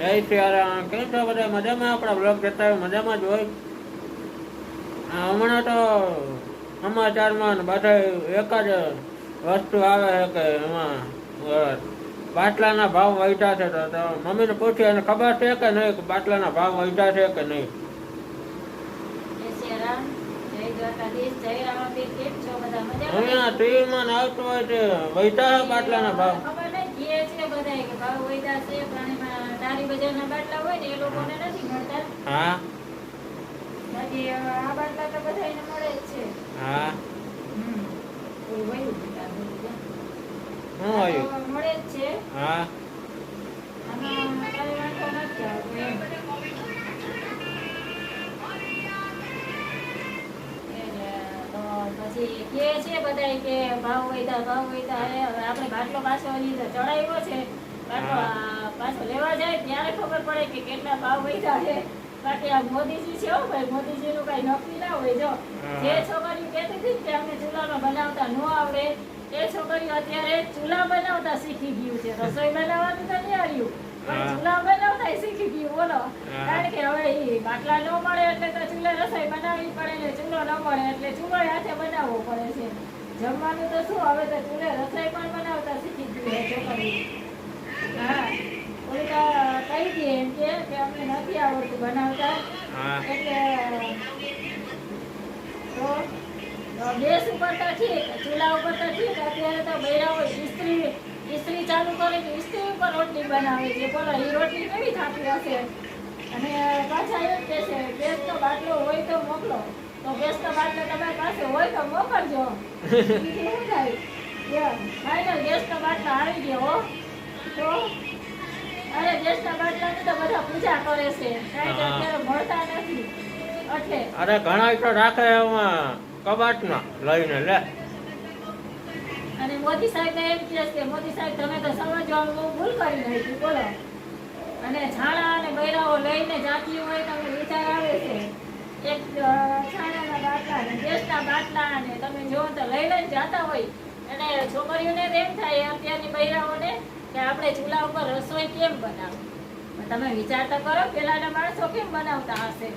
જય સિયારામ. કેમ છો બધા? મજામાં? આપણા બ્લોગ જોતા હોય મજામાં જ હોય. હમણાં તો સમાચારમાં બધા એક જ વસ્તુ આવે છે કે એમાં બાટલાના ભાવ વધ્યા છે. તો મમ્મીને પૂછ્યું, એને ખબર છે કે નહીં કે બાટલાના ભાવ વધ્યા છે કે નહીં? અહીંયા ટીવીમાં આવતું હોય છે વધ્યા છે બાટલાના ભાવ. હા આ બાટલા તો બધાને મળે જ છે. હા શું મળે જ છે. હા આમાં કઈ વાંધો નથી આવતો એમ. પછી કે છે બધા કે ભાવ વધ્યા હવે આપણે બાટલો પાછો ચડાવ્યો છે, બાટલો પાછો લેવા જાય ત્યારે ખબર પડે કે કેટલા ભાવ વધ્યા છે. બાકી આ મોદીજી છે ભાઈ, મોદીજી નું કઈ નક્કી ના હોય. જો જે છોકરીઓ કહેતી હતી કે અમને ચૂલામાં બનાવતા ન આવડે, એ છોકરીઓ અત્યારે ચૂલા બનાવતા શીખી ગયું છે. રસોઈ બનાવવાનું તો નહીં આવ્યું, પણ ચૂલા બનાવતા શીખી ગયું. બોલો, કારણ કે હવે એ બાટલા ન મળે એટલે તો ચૂલે રસોઈ બનાવવી પડે ને, ચૂલો ન મળે એટલે ચૂલો હાથે બનાવવો પડે છે. જમવાનું તો શું, હવે તો ચૂલે રસોઈ પણ બનાવતા શીખી ગયું છે છોકરી. હા, કોઈ તો કહી દે એમ કે અમને નથી આવડતું બનાવતા, એટલે તો ગેસ ઉપર તો ઠીક, ચૂલા ઉપર તો ઠીક. અત્યારે તો બૈરાઓ ઇસ્ત્રી ચાલુ કરે તો ઇસ્ત્રી ઉપર રોટલી બનાવે છે. બોલો, એ રોટલી કેવી થાપી હશે? અને પાછા એમ કે છે ગેસનો બાટલો હોય તો મોકલો. તો ગેસનો બાટલો તમારી પાસે હોય તો મોકલજો. શું થાય? ફાઈનલ ગેસનો બાટલો આવી ગયો. તો અરે ગેસના બાટલાની તો બધા પૂજા કરે છે, કારણ કે અત્યારે મળતા નથી એટલે. અરે ઘણા તો રાખે એમાં કબાટમાં લઈને લે. અને મોદી સાહેબ એમ કહે છે, મોદી સાહેબ તમે તો સમજવાનું બહુ ભૂલ કરી નાખી. બોલો, અને છાણા અને બૈરાઓ લઈને જાતી હોય તો વિચાર આવે છે. એક છાણાના બાટલા અને ગેસના બાટલા અને તમે જો તો લઈને જતા હોય, અને છોકરીઓને એમ થાય અત્યારની બૈરાઓને કે આપણે ચૂલા ઉપર રસોઈ કેમ બનાવે. તમે વિચાર તો કરો, પેલાના માણસો કેમ બનાવતા હશે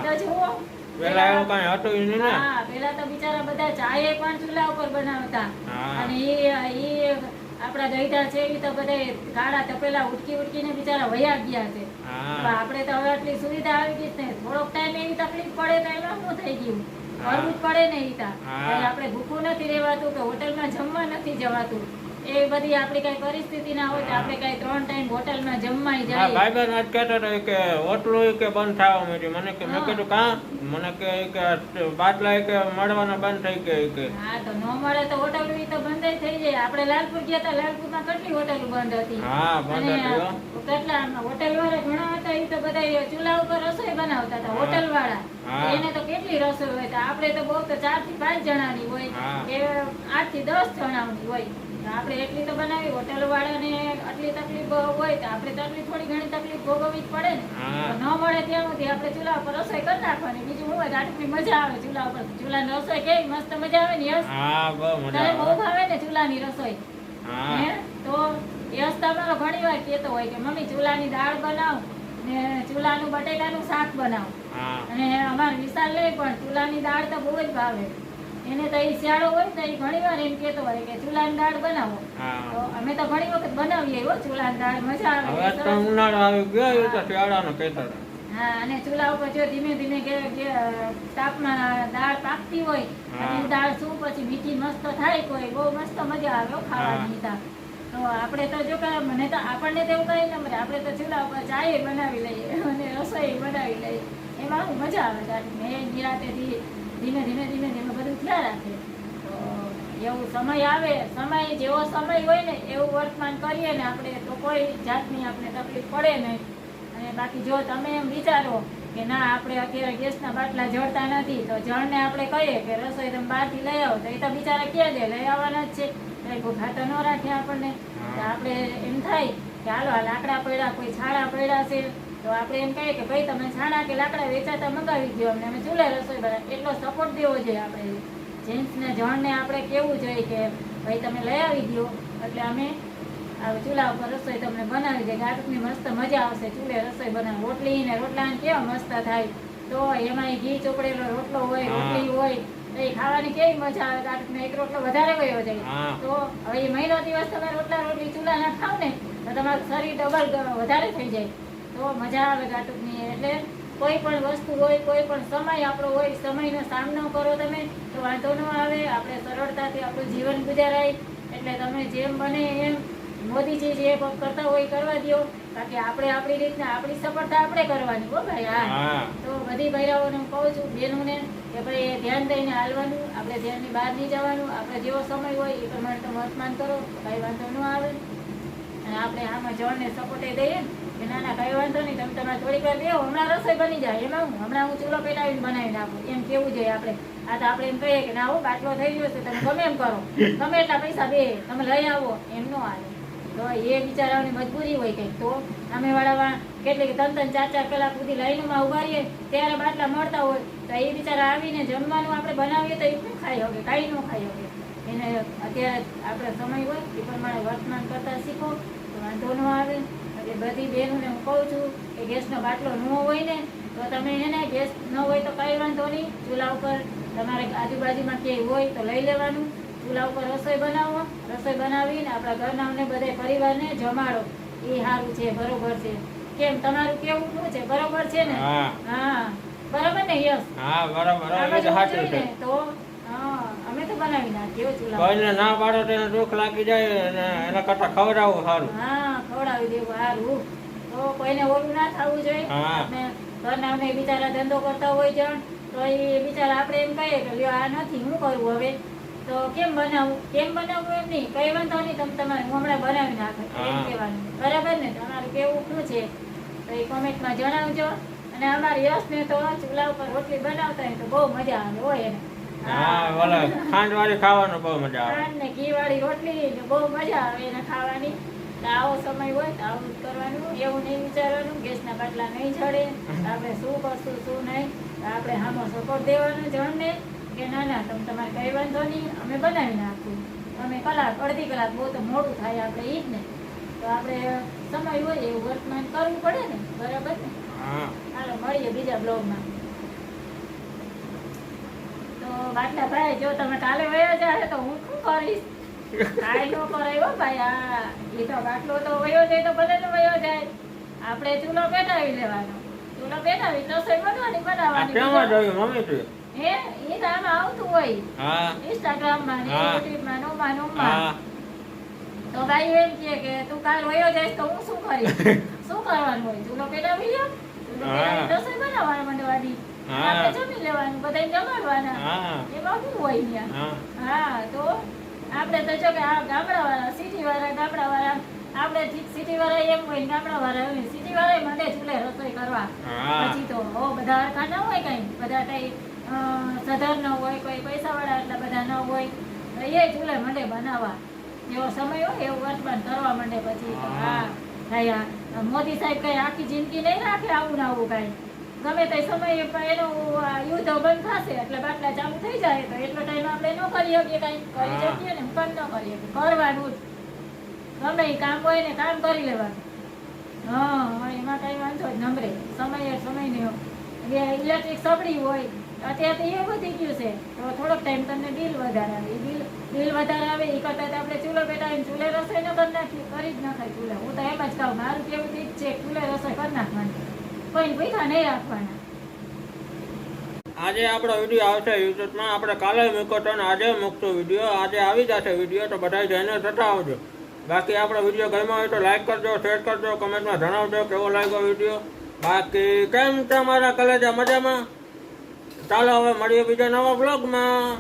તો જુઓ. પેલા એવું કઈ હતું નહીં ને. હા, પેલા તો બિચારા બધા ચાય પણ ચૂલા ઉપર બનાવતા. અને એ આપડા ગઈઢા છે એ તો બધા કાળા તપેલા ઉટકીને બિચારા વયા ગયા છે. તો આપણે તો હવે આટલી સુવિધા આવી ગઈ ને, થોડોક ટાઈમ એવી તકલીફ પડે તો એમાં શું થઈ ગયું, કરવું જ પડે ને. આપણે ભૂખું નથી રહેવાતું કે હોટલમાં જમવા નથી જવાતું. એ બધી આપણી કઈ પરિસ્થિતિ ના હોય તો આપણે કઈ 3 ટાઈમ હોટલમાં જમવાય જાય. ભાઈબંધ આજ કહેતો હતો કે હોટલું કે બંધ થવા માંડી. મને કે મેં કીધું કાં? મને કે બાટલા કે મળવાના બંધ થઈ ગયા કે. હા, તો ન મળે તો હોટલ તો બંધ જ થઈ જાય. આપણે લાલપુર ગયા હતા, લાલપુરમાં કેટલી હોટલ બંધ હતી. હા, બંધ હતી. કેટલા હોટલ વાળા ઘણા હતા, એ તો બધા ચૂલા ઉપર રસોઈ બનાવતા હતા. હોટલ વાળા એને તો કેટલી રસોઈ હોય. આપણે તો બહુ તો 4 થી 5 જણાની હોય કે 8 થી 10 જણાની હોય. આપણે એટલી તો બનાવી, હોટલ વાળાને આટલી તકલીફ હોય તો આપણે તો આટલી થોડી ઘણી તકલીફ ભોગવવી જ પડે ને. ન મળે ત્યાં સુધી આપણે ચૂલા ઉપર રસોઈ કરી નાખવાની. બીજું શું હોય, આટલી મજા આવે ચૂલા ઉપર. ચૂલાની રસોઈ કેવી મસ્ત મજા આવે ને. યસ, તને બહુ ભાવે ને ચૂલાની રસોઈ? તો યસ તમારો ઘણી વાર કહેતો હોય કે મમ્મી ચૂલાની દાળ બનાવ ને ચૂલાનું બટેકાનું શાક બનાવ. અને અમારે વિશાલ લે પણ ચૂલાની દાળ તો બહુ જ ભાવે એને. તો એ શિયાળો હોય તો એ ઘણી વાર એમ કેતો હોય કે ચૂલાની દાળ બનાવો. તો અમે તો ઘણી વખત બનાવીએ હો ચૂલાની દાળ, મજા આવે. ઉનાળો આવી ગયો તો શિયાળાનો કહેતા હતા. હા, અને ચૂલા ઉપર જો ધીમે ધીમે તાપમાં દાળ પાકતી હોય અને દાળ શું પછી મીઠી મસ્ત થાય, કોઈ બહુ મસ્ત મજા આવે ખાવાની. તો આપણે તો જો કે મને તો આપણને તો એવું કઈ ન મળે. આપણે તો ચૂલા ઉપર ચાય બનાવી લઈએ અને રસોઈ બનાવી લઈએ. એમાં શું મજા આવે. મેં નિરાતેથી ધીમે ધીમે બધું થયા રાખે. તો એવું સમય આવે, સમય જેવો સમય હોય ને એવું વર્તમાન કરીએ ને આપણે, તો કોઈ જાતની આપણે તકલીફ પડે નહીં. અને બાકી જો તમે એમ વિચારો કે ના આપણે અત્યારે ગેસના બાટલા જળતા નથી, તો જળને આપણે કહીએ કે રસોઈ તમે બહારથી લઈ આવો, તો એ તો બિચારા ક્યાં દે, લઈ આવવાના જ છે. કઈ ભૂખા તો ન રાખે આપણને. તો આપણે એમ થાય કે હાલો આ લાકડા પડ્યા, કોઈ છાણા પડ્યા છે, તો આપણે એમ કહીએ કે ભાઈ તમે છાણા કે લાકડા વેચાતા મંગાવી દો અમને, અમે ચૂલે રસોઈ બનાવીએ. એટલો સપોર્ટ દેવો જોઈએ આપણે. જેન્ટ્સને જણને આપણે કેવું જોઈએ કે ભાઈ તમે લઈ આવી દો, એટલે અમે આ ચૂલા ઉપર રસોઈ તમને બનાવી દે. ગાંઠની મસ્ત મજા આવશે ચૂલે રસોઈ બનાવી. રોટલી ને રોટલા કેવા મસ્ત થાય, તો એમાં ઘી ચોપડેલો રોટલો હોય, રોટલી હોય, તો એ ખાવાની કેવી મજા આવે. ગાંઠનો એક રોટલો વધારે વયો જાય. તો હવે એ મહિનો દિવસ તમે રોટલા રોટલી ચૂલા ના ખાવ ને તો તમારું શરીર ડબલ વધારે થઈ જાય. તો મજા આવે ગાંઠની. એટલે કોઈ પણ વસ્તુ હોય, કોઈ પણ સમય આપણો હોય, સમયનો સામનો કરો તમે તો વાંધો ન આવે. આપણે સરળતાથી આપણું જીવન ગુજારાય. એટલે તમે જેમ બને એમ મોદીજી જે કરતા હોય કરવા દો. બાકી આપણે આપણી રીતના આપણી સફળતા આપણે કરવાની હો ભાઈ. હા, તો બધી બહેરાઓને હું કહું છું, બહેનોને, કે ભાઈ ધ્યાન દઈને હાલવાનું. આપણે ધ્યાનની બહાર નહીં જવાનું. આપણે જેવો સમય હોય એ પ્રમાણે તમે વર્તમાન કરો, કાંઈ વાંધો ન આવે. અને આપણે આમાં જળને સપોર્ટે દઈએ કે ના ના કઈ વાંધો નહીં, તમે તમારે થોડીક વાર બેહો, હમણાં રસોઈ બની જાય. એમાં હમણાં હું ચૂલો પેટાવીને બનાવી નાખું એમ કેવું જોઈએ આપણે. આ તો આપણે એમ કહીએ કે ના હો બાટલો થઈ ગયો છે, તમે ગમે એમ કરો, ગમે એટલા પૈસા બે તમે લઈ આવો, એમ ન આવે. તો એ બિચારાઓની મજબૂરી હોય કંઈક. તો અમે વાળામાં કેટલીક 3-4 કલાક સુધી લાઈનમાં ઉભા રહીએ ત્યારે બાટલા મળતા હોય, તો એ બિચારા આવીને જમવાનું આપણે બનાવીએ તો એ શું ખાઈ શકે? કાંઈ ન ખાઈ શકે. એને અત્યારે આપણે સમય હોય એ પ્રમાણે વર્તમાન કરતા શીખો તો વાંધો ન આવે. એટલે બધી બહેનોને હું કહું છું કે ગેસનો બાટલો ન હોય ને તો તમે એને ગેસ ન હોય તો કંઈ વાંધો નહીં, ચૂલા ઉપર તમારે આજુબાજુમાં ક્યાંય હોય તો લઈ લેવાનું. ચૂલા ઉપર રસોઈ બનાવો, રસોઈ બનાવીને આપણા ઘરનાને બધે પરિવારને જમાડો. એ સારું છે, બરોબર છે. કેમ તમારું કેવું શું છે? બરોબર છે ને? હા બરોબર ને? યસ, હા બરાબર. તો અમે તો બનાવી નાખીએ ચૂલા. કોઈને ના પાડો તેને દુઃખ લાગી જાય અને એના કરતા ખવડાવવું સારું. હા, ખવડાવી દેવું સારું. તો કોઈને ઓલું ના થવું જોઈએ. આપણે ઘરના બિચારા ધંધો કરતા હોય જણ, તો એ બિચારા આપણે એમ કહીએ કે લ્યો આ નથી, હું કરવું હવે, તો કેમ બનાવું એમ નહીં, કઈ વાંધો નહીં, તમે તમારે હું હમણાં બનાવી નાખે એમ કહેવાનું. બરાબર ને? તમારું કેવું શું છે તો એ કોમેન્ટમાં જણાવજો. અને અમારી યશને તો ચૂલા ઉપર રોટલી બનાવતા હોય તો બહુ મજા આવે હોય એને. ખાંડ વાળી ખાવાનું બહુ મજા આવે. ખાંડ ને ઘી વાળી રોટલી બહુ મજા આવે એને ખાવાની. આવો સમય હોય તો આવું જ કરવાનું. એવું નહીં વિચારવાનું ગેસના બાટલા નહીં ચડે, આપણે શું કરશું શું નહીં. આપણે આનો સપોર્ટ દેવાનો જણને કે ના ના તમે તમારે કઈ વાંધો નહીં, અમે બનાવી નાખું. અમે કલાક અડધી કલાક બહુ તો મોડું થાય આપણે ઈ જ ને. તો આપણે સમય હોય એવું વર્તમાન કરવું પડે ને. બરાબર ને? હાલો મળીએ બીજા બ્લોગમાં. તો બાટલા ભાઈ જો તમે કાલે વયા જાય તો હું શું કરીશ? કાંઈ ન કરાય હો ભાઈ. હા, એ તો બાટલો તો વયો જાય તો ભલે ને વયો જાય. આપણે ચૂલો પેટાવી લેવાનો. ચૂલો પેટાવી રસોઈ બનાવવાની. હે એ તો આમાં આવતું હોય ઇન્સ્ટાગ્રામમાં ને યુટ્યુબમાં નોમાં. તો ભાઈ એમ કે તું કાલ વયો જાય તો હું શું કરીશ? શું કરવાનું હોય? ચૂલો પેટાવી લ્યો, ચૂલો પેટાવી રસોઈ બનાવવા માંડવાની, આપણે જમી લેવાનું, બધાને જમાડવાના. એમાં શું હોય ત્યાં? હા, તો આપણે તો જો કે આ ગામડા વાળા, સિટી વાળા, ગામડા વાળા, આપણે સિટી વાળા એમ હોય, ગામડા વાળા હોય. સિટી વાળા માટે ચૂલે રસોઈ કરવા. પછી તો બધા હરખા ના હોય કઈ, બધા કઈ સધર ન હોય, કોઈ પૈસા વાળા એટલા બધા ન હોય, એ ચૂલે મંડે બનાવવા. જેવો સમય હોય એવું વર્તમાન કરવા માંડે. પછી તો હા થાય. મોદી સાહેબ કઈ આખી જિંદગી નહીં રાખે આવું ને આવું કઈ. ગમે તે સમય એનું યુદ્ધ બંધ થશે એટલે બાટલા ચાલુ થઈ જાય તો એટલો ટાઈમ આપણે ન કરી શકીએ. કઈ કરી શકીએ ને પણ ન કરી શકીએ. કરવાનું જ ગમે કામ હોય ને કામ કરી લેવાનું. હા, એમાં કઈ વાંધો જ નમરે. સમયને ઇલેક્ટ્રિક સબડી હોય અત્યારે તો એ વધી ગયું છે તો થોડોક ટાઈમ તમને બિલ વધારે આવે. બિલ વધારે આવે એ કરતા આપણે ચૂલો પેટાવીને ચૂલે રસોઈ ન કરી નાખીએ. કરી જ નાખાય ચૂલે. હું તો એમ જ કહું, મારું કેવું ઠીક છે, ચૂલે રસોઈ કરી નાખવાની, કોઈને પૈસા નહીં રાખવાના. આજે આપણો વિડીયો આવશે યુટ્યુબમાં. આપણે કાલે મૂકો તો આજે મૂકતો વિડીયો. આજે આવી જશે વિડીયો તો બધા જઈને જતા આવજો. બાકી આપણો વિડીયો ગમ્યો હોય તો લાઈક કરજો, શેર કરજો, કમેન્ટમાં જણાવજો કેવો લાગ્યો વિડીયો. બાકી કેમ તમારા કલેજા મજામાં? ચાલો હવે મળીએ બીજા નવા બ્લોગમાં.